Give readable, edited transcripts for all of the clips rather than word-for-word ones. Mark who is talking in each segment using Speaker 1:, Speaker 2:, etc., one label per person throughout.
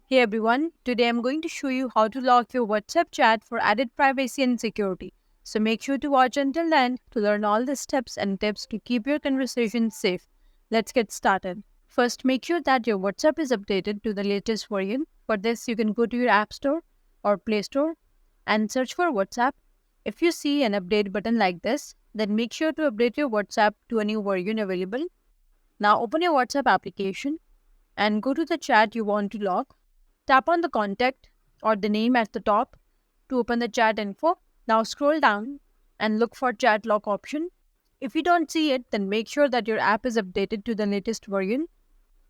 Speaker 1: Hey everyone, today I'm going to show you how to lock your WhatsApp chat for added privacy and security. So make sure to watch until the end to learn all the steps and tips to keep your conversation safe. Let's get started. First, make sure that your WhatsApp is updated to the latest version. For this, you can go to your App Store or Play Store and search for WhatsApp. If you see an update button like this, then make sure to update your WhatsApp to a new version available. Now open your WhatsApp application and go to the chat you want to lock. Tap on the contact or the name at the top to open the chat info. Now scroll down and look for chat lock option. If you don't see it, then make sure that your app is updated to the latest version.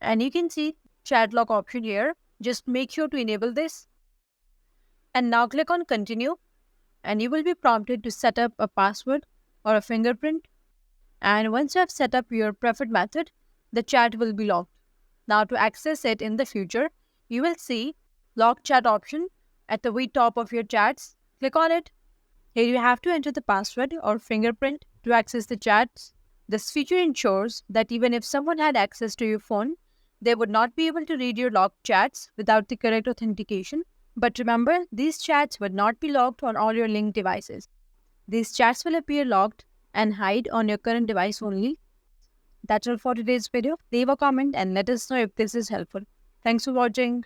Speaker 1: And you can see chat lock option here. Just make sure to enable this. And now click on continue and you will be prompted to set up a password or a fingerprint. And once you have set up your preferred method, the chat will be locked. Now to access it in the future, you will see lock chat option at the very top of your chats. Click on it. Here you have to enter the password or fingerprint to access the chats. This feature ensures that even if someone had access to your phone, they would not be able to read your locked chats without the correct authentication. But remember, these chats would not be locked on all your linked devices. These chats will appear locked and hide on your current device only. That's all for today's video. Leave a comment and let us know if this is helpful. Thanks for watching.